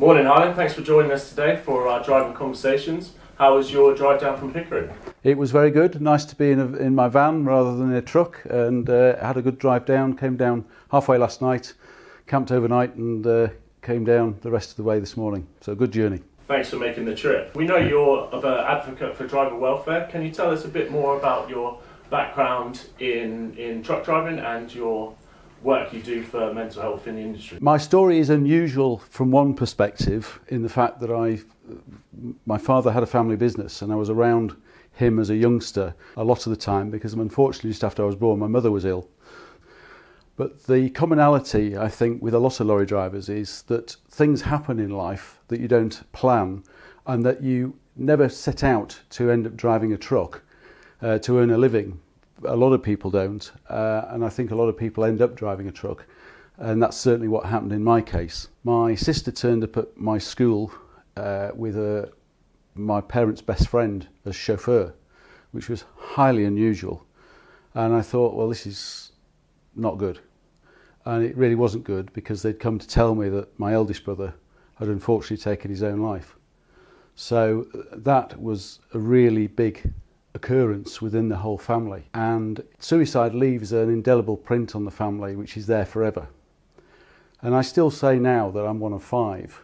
Morning, Harling. Thanks for joining us today for our driving conversations. How was your drive down from Pickering? It was very good. Nice to be in my van rather than in a truck, and had a good drive down. Came down halfway last night, camped overnight, and came down the rest of the way this morning. So a good journey. Thanks for making the trip. We know you're an advocate for driver welfare. Can you tell us a bit more about your background in truck driving and your work you do for mental health in the industry? My story is unusual from one perspective, in the fact that my father had a family business, and I was around him as a youngster a lot of the time because, unfortunately, just after I was born, my mother was ill. But the commonality, I think, with a lot of lorry drivers is that things happen in life that you don't plan, and that you never set out to end up driving a truck to earn a living. A lot of people don't, and I think a lot of people end up driving a truck, and that's certainly what happened in my case. My sister turned up at my school with my parents' best friend as chauffeur, which was highly unusual, and I thought, well, this is not good. And it really wasn't good, because they'd come to tell me that my eldest brother had unfortunately taken his own life. So that was a really big occurrence within the whole family, and suicide leaves an indelible print on the family which is there forever. And I still say now that I'm one of 5,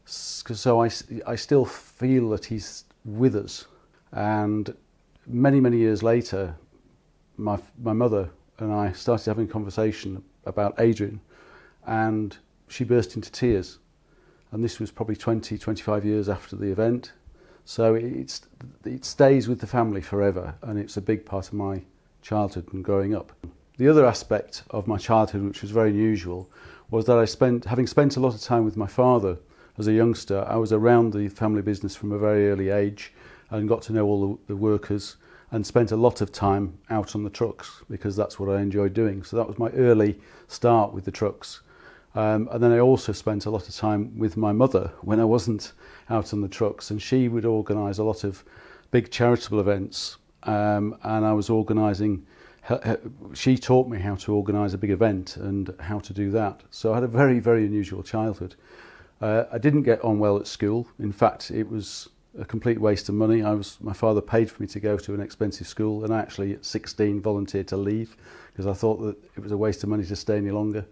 so I still feel that he's with us. And many years later, my mother and I started having a conversation about Adrian, and she burst into tears, and this was probably 20-25 years after the event. So it stays with the family forever, and it's a big part of my childhood and growing up. The other aspect of my childhood, which was very unusual, was that having spent a lot of time with my father as a youngster, I was around the family business from a very early age and got to know all the workers, and spent a lot of time out on the trucks because that's what I enjoyed doing. So that was my early start with the trucks. And then I also spent a lot of time with my mother when I wasn't out on the trucks, and she would organise a lot of big charitable events, and I was organising. She taught me how to organise a big event and how to do that. So I had a very unusual childhood. I didn't get on well at school. In fact, it was a complete waste of money. My father paid for me to go to an expensive school, and I actually at 16 volunteered to leave because I thought that it was a waste of money to stay any longer.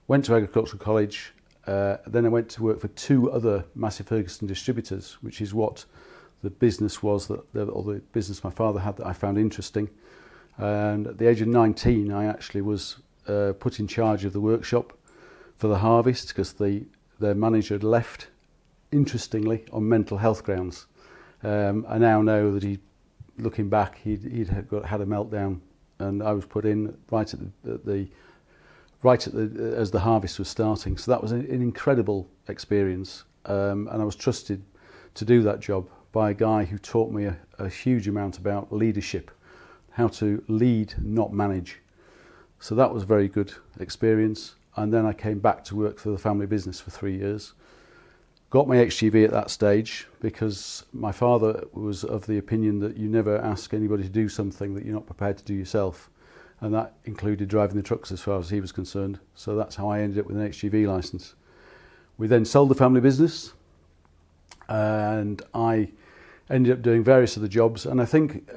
Went to agricultural college, then I went to work for 2 other Massey Ferguson distributors, which is what the business was, or the business my father had, that I found interesting. And at the age of 19, I actually was put in charge of the workshop for the harvest because their manager had left, interestingly, on mental health grounds. I now know that looking back, he'd had a meltdown, and I was put in as the harvest was starting. So that was an incredible experience, and I was trusted to do that job by a guy who taught me a huge amount about leadership, how to lead, not manage. So that was a very good experience. And then I came back to work for the family business for 3 years. Got my HGV at that stage because my father was of the opinion that you never ask anybody to do something that you're not prepared to do yourself. And that included driving the trucks as far as he was concerned. So that's how I ended up with an HGV licence. We then sold the family business, and I ended up doing various other jobs. And I think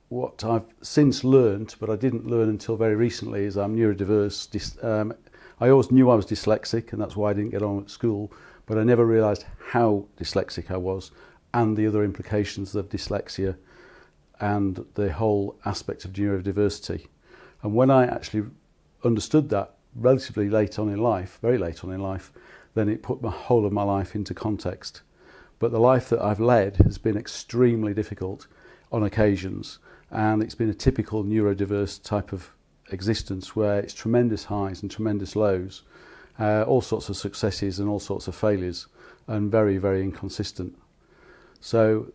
what I've since learned, but I didn't learn until very recently, is I'm neurodiverse. I always knew I was dyslexic, and that's why I didn't get on at school, but I never realised how dyslexic I was and the other implications of dyslexia and the whole aspect of neurodiversity. And when I actually understood that relatively late on in life, very late on in life, then it put the whole of my life into context. But the life that I've led has been extremely difficult on occasions, and it's been a typical neurodiverse type of existence where it's tremendous highs and tremendous lows, all sorts of successes and all sorts of failures, and very inconsistent. So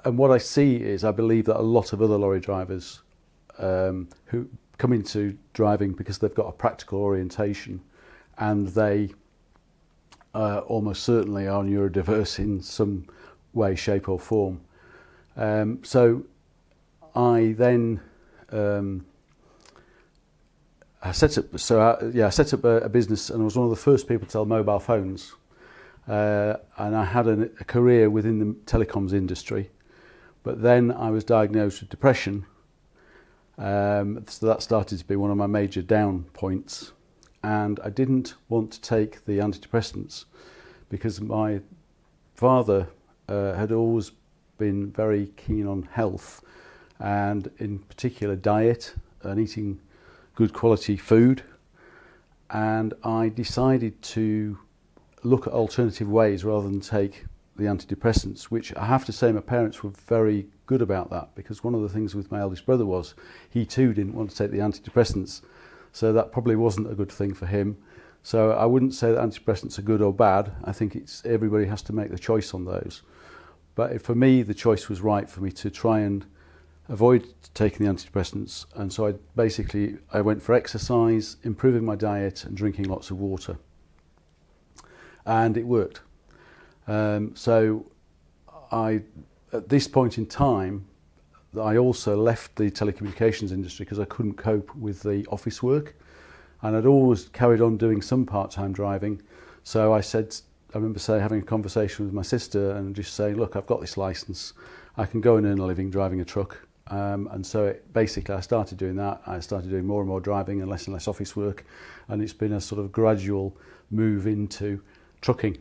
and what I see is, I believe that a lot of other lorry drivers who come into driving because they've got a practical orientation, and they almost certainly are neurodiverse in some way, shape or form. So I then I set up a business, and I was one of the first people to sell mobile phones. And I had a career within the telecoms industry, but then I was diagnosed with depression. So that started to be one of my major down points, and I didn't want to take the antidepressants because my father had always been very keen on health, and in particular diet and eating good quality food. And I decided to look at alternative ways rather than take the antidepressants, which I have to say my parents were very good about that, because one of the things with my eldest brother was he too didn't want to take the antidepressants, so that probably wasn't a good thing for him. So I wouldn't say that antidepressants are good or bad. I think everybody has to make the choice on those. But for me, the choice was right for me to try and avoid taking the antidepressants, and so I went for exercise, improving my diet and drinking lots of water. And it worked. So at this point in time, I also left the telecommunications industry because I couldn't cope with the office work, and I'd always carried on doing some part-time driving. So I remember having a conversation with my sister and just saying, look, I've got this license, I can go and earn a living driving a truck. And so basically I started doing that. I started doing more and more driving and less office work, and it's been a sort of gradual move into trucking.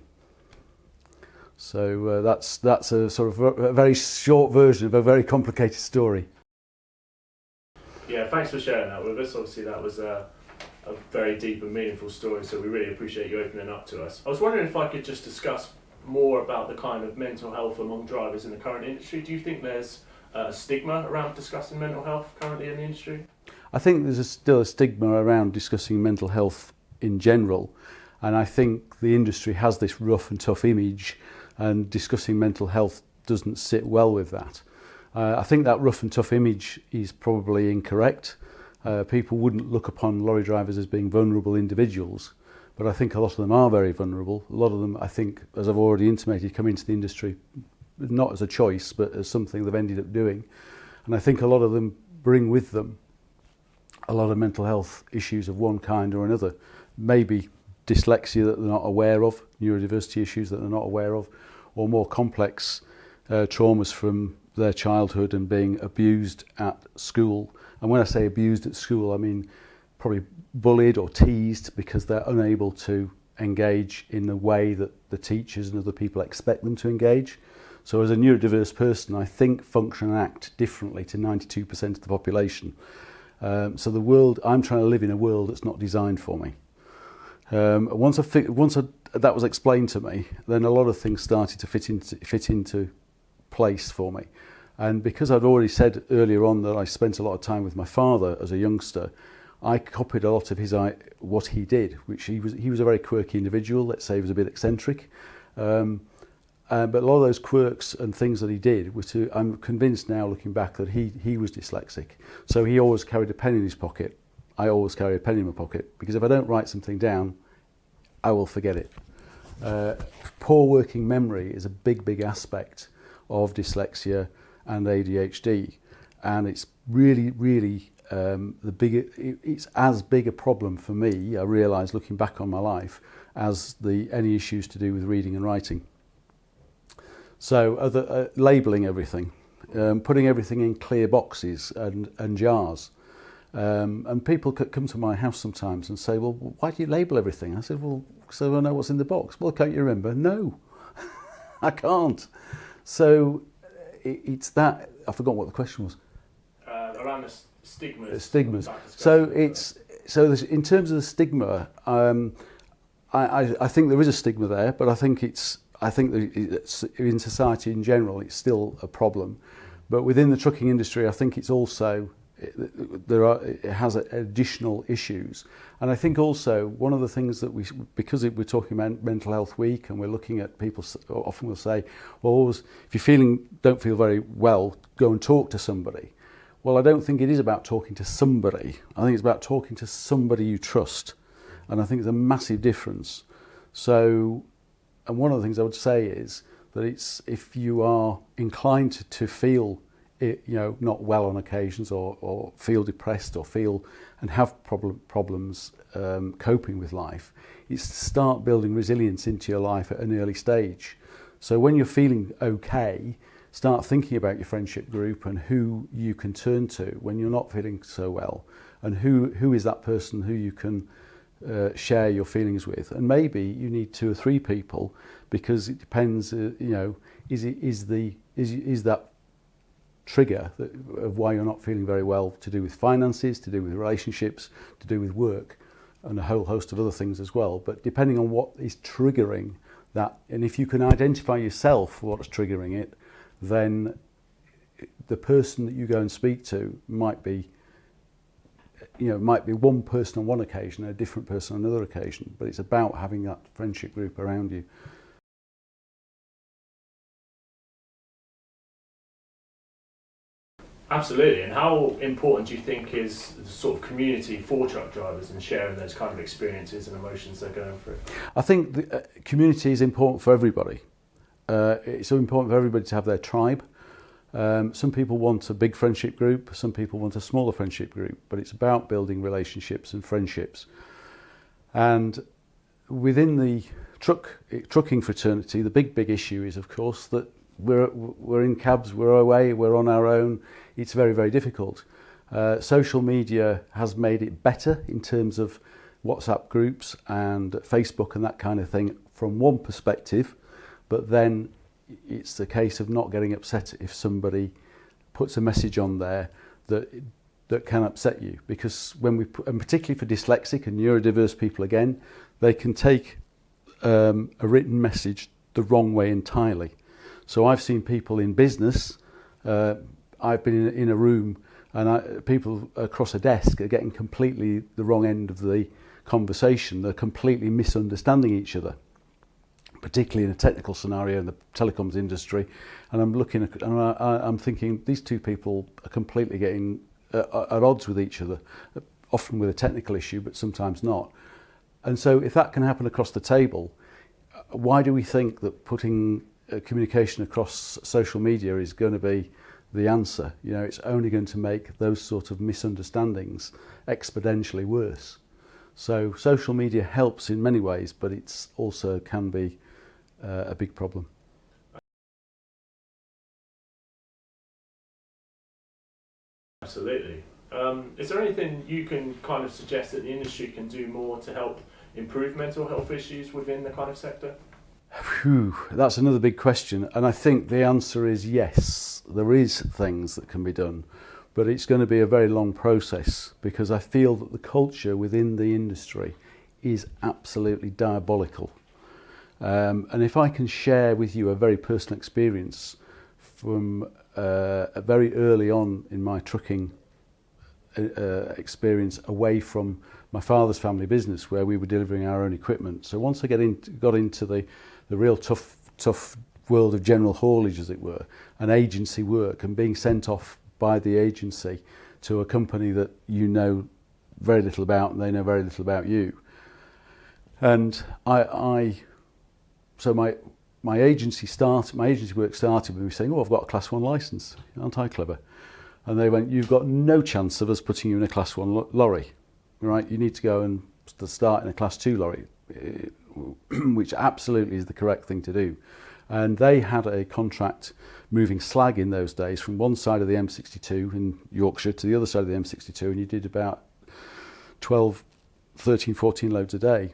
So that's a sort of a very short version of a very complicated story. Yeah, thanks for sharing that with us. Obviously that was a very deep and meaningful story, so we really appreciate you opening up to us. I was wondering if I could just discuss more about the kind of mental health among drivers in the current industry. Do you think there's a stigma around discussing mental health currently in the industry? I think there's still a stigma around discussing mental health in general, and I think the industry has this rough and tough image, and discussing mental health doesn't sit well with that. I think that rough and tough image is probably incorrect. People wouldn't look upon lorry drivers as being vulnerable individuals, but I think a lot of them are very vulnerable. A lot of them, I think, as I've already intimated, come into the industry not as a choice, but as something they've ended up doing. And I think a lot of them bring with them a lot of mental health issues of one kind or another. Maybe dyslexia that they're not aware of, neurodiversity issues that they're not aware of, or more complex traumas from their childhood and being abused at school. And when I say abused at school, I mean probably bullied or teased because they're unable to engage in the way that the teachers and other people expect them to engage. So as a neurodiverse person, I think, function and act differently to 92% of the population. So I'm trying to live in a world that's not designed for me. Once that was explained to me, then a lot of things started to fit into place for me. And because I'd already said earlier on that I spent a lot of time with my father as a youngster, I copied a lot of what he did, which he was a very quirky individual. Let's say he was a bit eccentric. But a lot of those quirks and things that he did I'm convinced now, looking back, that he was dyslexic. So he always carried a pen in his pocket. I always carry a pen in my pocket, because if I don't write something down, I will forget it. Poor working memory is a big aspect of dyslexia and ADHD, and it's really it's as big a problem for me, I realise looking back on my life, as any issues to do with reading and writing. So labelling everything, putting everything in clear boxes and jars. And people could come to my house sometimes and say, well, why do you label everything? I said, well, so I know what's in the box. Well, can't you remember? No, I can't. So it's that, I forgot what the question was. Around the stigmas. Stigmas. So in terms of the stigma, I think there is a stigma there, but I think that in society in general, it's still a problem. But within the trucking industry, I think it's also, it has additional issues. And I think also one of the things that because we're talking about Mental Health Week, and we're looking at people often will say, well, if you don't feel very well, go and talk to somebody. Well, I don't think it is about talking to somebody. I think it's about talking to somebody you trust. And I think there's a massive difference. So, and one of the things I would say is that if you are inclined to feel not well on occasions, or feel depressed, or feel and have problems coping with life. It's to start building resilience into your life at an early stage. So when you're feeling okay, start thinking about your friendship group and who you can turn to when you're not feeling so well, and who is that person who you can share your feelings with. And maybe you need 2 or 3 people, because it depends. Is that trigger of why you're not feeling very well to do with finances, to do with relationships, to do with work, and a whole host of other things as well. But depending on what is triggering that, and if you can identify yourself what's triggering it, then the person that you go and speak to might be one person on one occasion and a different person on another occasion. But it's about having that friendship group around you. Absolutely. And how important do you think is the sort of community for truck drivers and sharing those kind of experiences and emotions they're going through? I think the community is important for everybody. It's so important for everybody to have their tribe. Some people want a big friendship group, some people want a smaller friendship group, but it's about building relationships and friendships. And within the trucking fraternity, the big issue is, of course, that we're in cabs, we're away, we're on our own. It's very, very difficult. Social media has made it better in terms of WhatsApp groups and Facebook and that kind of thing from one perspective, but then it's the case of not getting upset if somebody puts a message on there that can upset you, because and particularly for dyslexic and neurodiverse people, again, they can take a written message the wrong way entirely. So I've seen people in business, I've been in a room and people across a desk are getting completely the wrong end of the conversation. They're completely misunderstanding each other, particularly in a technical scenario in the telecoms industry. And I'm looking at, and I'm thinking these two people are completely getting at odds with each other, often with a technical issue, but sometimes not. And so if that can happen across the table, why do we think that putting communication across social media is going to be the answer? It's only going to make those sort of misunderstandings exponentially worse. So social media helps in many ways, but it's also can be a big problem. Absolutely. Is there anything you can kind of suggest that the industry can do more to help improve mental health issues within the kind of sector? Whew, that's another big question, and I think the answer is yes, there is things that can be done, but it's going to be a very long process, because I feel that the culture within the industry is absolutely diabolical. And if I can share with you a very personal experience from very early on in my trucking experience away from my father's family business, where we were delivering our own equipment. So once I got into the real tough world of general haulage, as it were, and agency work, and being sent off by the agency to a company that you know very little about and they know very little about you. And so my agency work started with me saying, "Oh, I've got a Class 1 licence, aren't I clever?" And they went, "You've got no chance of us putting you in a Class 1 lorry, right? You need to go and start in a Class 2 lorry," which absolutely is the correct thing to do. And they had a contract moving slag in those days from one side of the M62 in Yorkshire to the other side of the M62, and you did about 12, 13, 14 loads a day.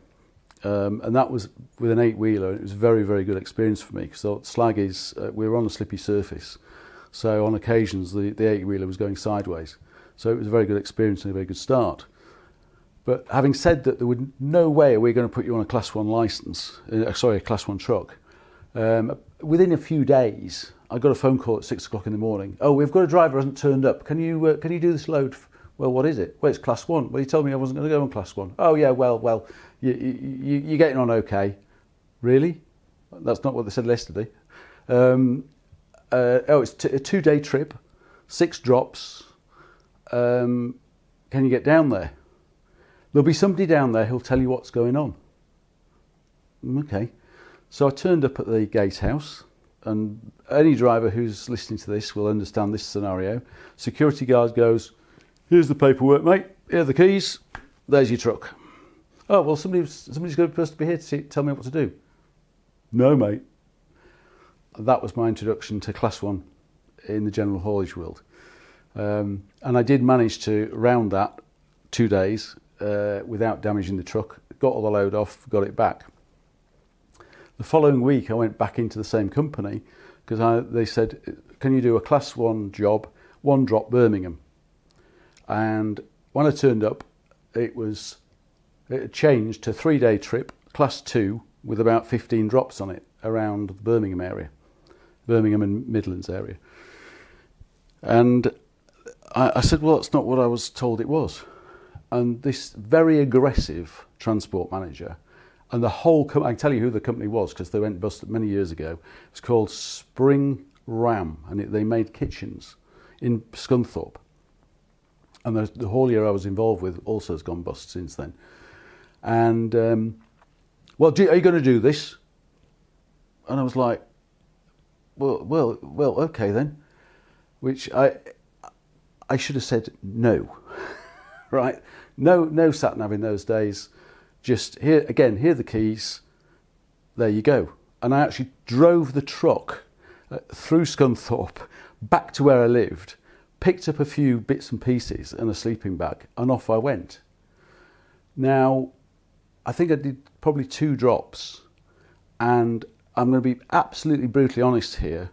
And that was with an 8-wheeler. It was a very, very good experience for me, because slag is, we were on a slippy surface. So on occasions the 8-wheeler was going sideways. So it was a very good experience and a very good start. But having said that, there was no way we're going to put you on a Class 1 licence, a Class 1 truck. Within a few days, I got a phone call at 6 o'clock in the morning. "Oh, we've got a driver who hasn't turned up. Can you do this load?" "Well, what is it?" "Well, it's Class 1. "Well, you told me I wasn't going to go on Class 1. "Oh, yeah, well, you're getting on okay." "Really?" That's not what they said yesterday. It's a 2-day trip, 6 drops. Can you get down there? There'll be somebody down there who'll tell you what's going on. Okay. So I turned up at the gatehouse. and any driver who's listening to this will understand this scenario. Security guard goes, "Here's the paperwork, mate. Here are the keys. There's your truck." "Oh, well, somebody's supposed to be here to tell me what to do." "No, mate." That was my introduction to Class 1 in the general haulage world. And I did manage to round that 2 days without damaging the truck. Got all the load off, got it back. The following week I went back into the same company because they said, "Can you do a Class 1 job, 1 drop Birmingham?" And when I turned up, it had changed to a 3-day trip, Class 2, with about 15 drops on it around the Birmingham area, Birmingham and Midlands area. And I said, "Well, that's not what I was told it was." And this very aggressive transport manager, and the whole I can tell you who the company was because they went bust many years ago. It was called Spring Ram, and they made kitchens in Scunthorpe. And the haulier I was involved with also has gone bust since then. And "Well, are you going to do this?" And I was like, well, okay then. Which I should have said no, right? No sat nav in those days. Just here are the keys. There you go. And I actually drove the truck through Scunthorpe back to where I lived, picked up a few bits and pieces and a sleeping bag, and off I went. Now, I think I did probably 2 drops, and I'm going to be absolutely brutally honest here.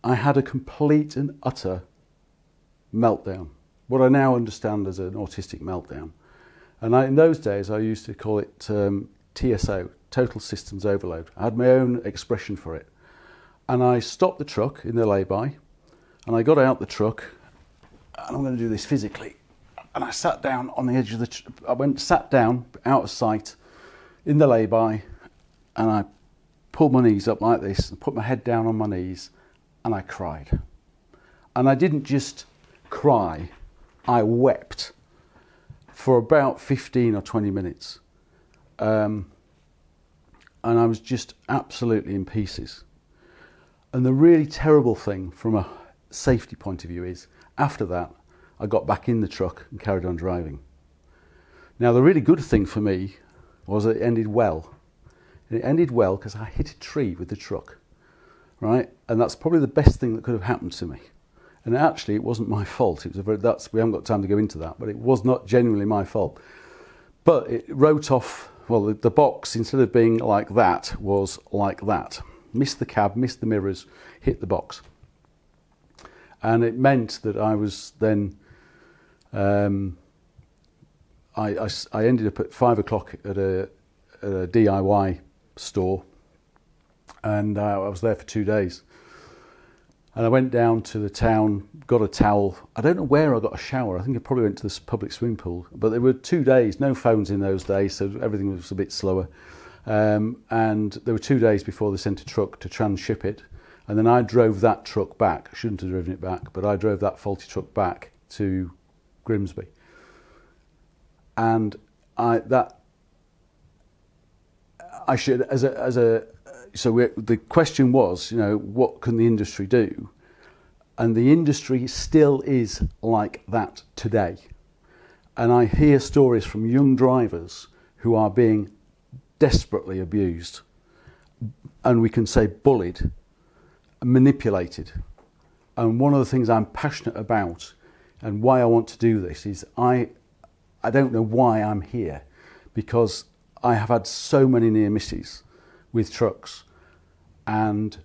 I had a complete and utter meltdown, what I now understand as an autistic meltdown. And in those days, I used to call it TSO, Total Systems Overload. I had my own expression for it. And I stopped the truck in the lay-by, and I got out the truck, and I'm going to do this physically. And I sat down on the edge of sat down out of sight in the lay-by, and I pulled my knees up like this and put my head down on my knees, and I cried. And I didn't just cry, I wept for about 15 or 20 minutes. And I was just absolutely in pieces. And the really terrible thing from a safety point of view is, after that, I got back in the truck and carried on driving. Now, the really good thing for me was that it ended well. And it ended well because I hit a tree with the truck, right? And that's probably the best thing that could have happened to me. And actually, it wasn't my fault. We haven't got time to go into that, but it was not genuinely my fault. But it wrote off, well, the box, instead of being like that, was like that. Missed the cab, missed the mirrors, hit the box. And it meant that I was then, I ended up at 5 o'clock at a DIY store, and I was there for 2 days. And I went down to the town, got a towel. I don't know where I got a shower. I think I probably went to this public swimming pool. But there were 2 days, no phones in those days, so everything was a bit slower. And there were 2 days before they sent a truck to transship it. And then I drove that truck back. I shouldn't have driven it back, but I drove that faulty truck back to Grimsby. And the question was, what can the industry do? And the industry still is like that today. And I hear stories from young drivers who are being desperately abused, and we can say bullied, manipulated. And one of the things I'm passionate about and why I want to do this is I don't know why I'm here, because I have had so many near misses with trucks, and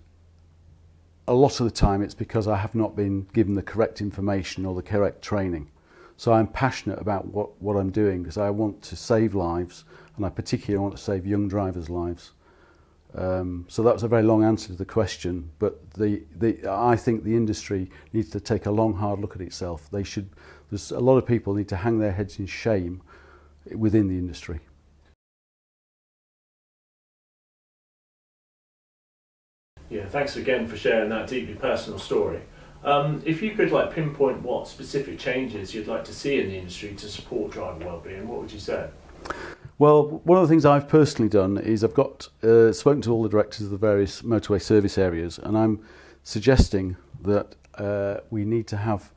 a lot of the time it's because I have not been given the correct information or the correct training. So I'm passionate about what I'm doing, because I want to save lives, and I particularly want to save young drivers' lives. So that was a very long answer to the question, but I think the industry needs to take a long, hard look at itself. There's a lot of people need to hang their heads in shame within the industry. Yeah, thanks again for sharing that deeply personal story. If you could pinpoint what specific changes you'd like to see in the industry to support driver wellbeing, what would you say? Well, one of the things I've personally done is I've got spoken to all the directors of the various motorway service areas, and I'm suggesting that we need to have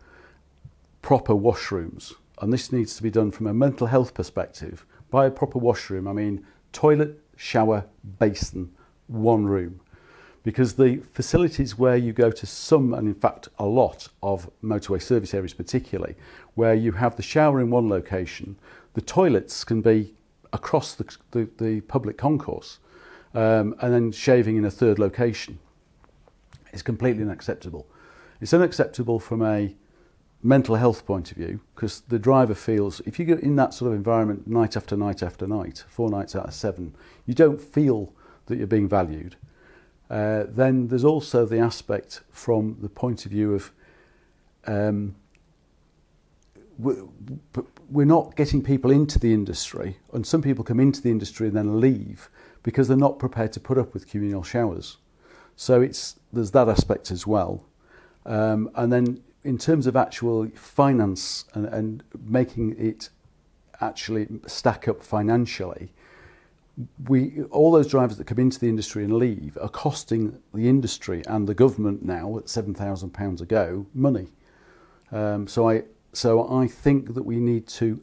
proper washrooms, and this needs to be done from a mental health perspective. By a proper washroom, I mean toilet, shower, basin, one room. Because the facilities where you go to some, and in fact a lot of motorway service areas particularly, where you have the shower in one location, the toilets can be across the public concourse, and then shaving in a third location is completely unacceptable. It's unacceptable from a mental health point of view, because the driver feels, if you get in that sort of environment night after night after night, 4 nights out of 7, you don't feel that you're being valued. Then there's also the aspect from the point of view of we're not getting people into the industry, and some people come into the industry and then leave because they're not prepared to put up with communal showers. So there's that aspect as well. And then in terms of actual finance and making it actually stack up financially, all those drivers that come into the industry and leave are costing the industry and the government now at £7,000 a go money. So I think that we need to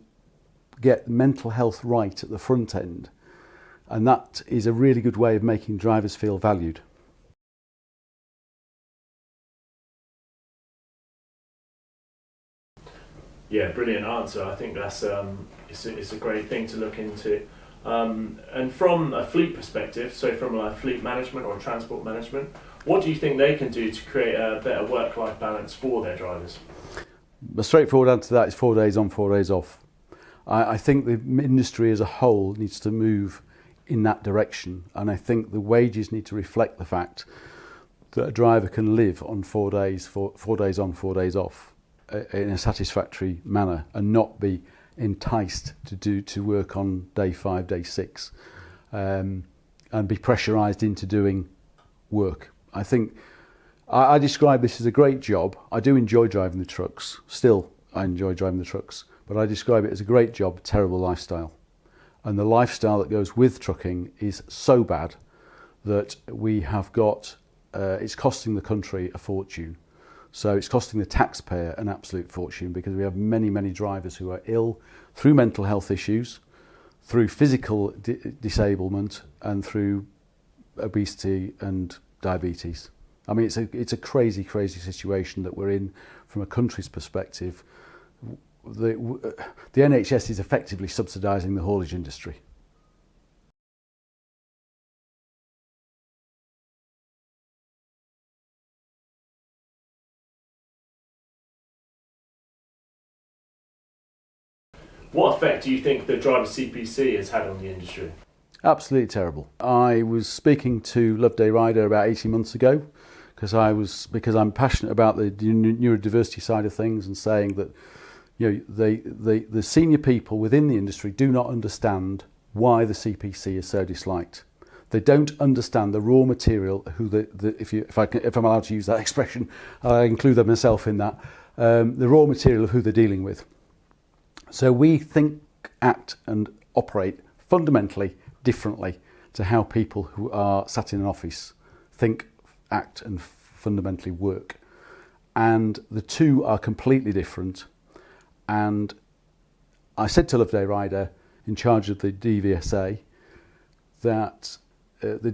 get mental health right at the front end, and that is a really good way of making drivers feel valued. Yeah, brilliant answer. I think that's it's a great thing to look into. And from a fleet perspective, so from a fleet management or transport management, what do you think they can do to create a better work-life balance for their drivers? The straightforward answer to that is 4 days on, 4 days off. I think the industry as a whole needs to move in that direction, and I think the wages need to reflect the fact that a driver can live on 4 days, 4 days on, 4 days off in a satisfactory manner, and not be enticed to work on day 5, day 6, and be pressurised into doing work. I think I describe this as a great job. I do enjoy driving the trucks. Still, I enjoy driving the trucks, but I describe it as a great job, terrible lifestyle. And the lifestyle that goes with trucking is so bad that we have got, it's costing the country a fortune. So it's costing the taxpayer an absolute fortune, because we have many, many drivers who are ill through mental health issues, through physical disablement, and through obesity and diabetes. I mean, it's a crazy, crazy situation that we're in from a country's perspective. The NHS is effectively subsidising the haulage industry. What effect do you think the driver CPC has had on the industry? Absolutely terrible. I was speaking to Loveday Rider about 18 months ago, because I'm passionate about the neurodiversity side of things, and saying that, you know, the senior people within the industry do not understand why the CPC is so disliked. They don't understand the raw material, if I'm allowed to use that expression, I include myself in that, the raw material of who they're dealing with. So we think, act and operate fundamentally differently to how people who are sat in an office think, act and fundamentally work. And the two are completely different. And I said to Loveday Rider, in charge of the DVSA, that the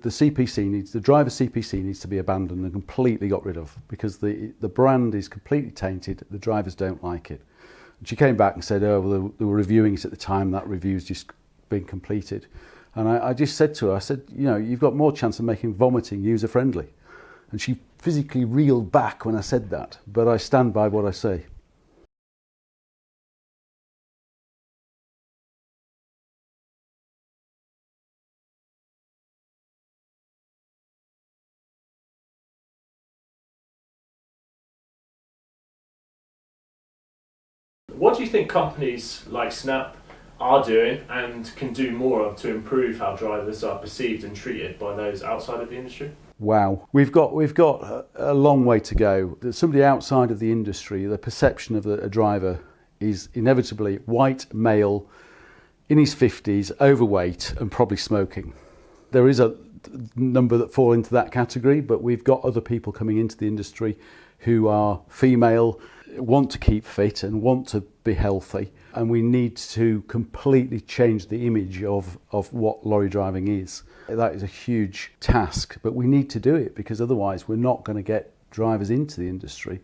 CPC the driver CPC needs to be abandoned and completely got rid of, because the brand is completely tainted. The drivers don't like it. And she came back and said, oh, well, they were reviewing it at the time, that review's just been completed. And I just said to her, I said, you know, you've got more chance of making vomiting user-friendly. And she physically reeled back when I said that, but I stand by what I say. What do you think companies like Snap are doing and can do more of to improve how drivers are perceived and treated by those outside of the industry? Wow, we've got a long way to go. Somebody outside of the industry, the perception of a driver is inevitably white, male, in his 50s, overweight and probably smoking. There is a number that fall into that category, but we've got other people coming into the industry who are female, want to keep fit and want to be healthy, and we need to completely change the image of what lorry driving is. That is a huge task, but we need to do it because otherwise we're not going to get drivers into the industry.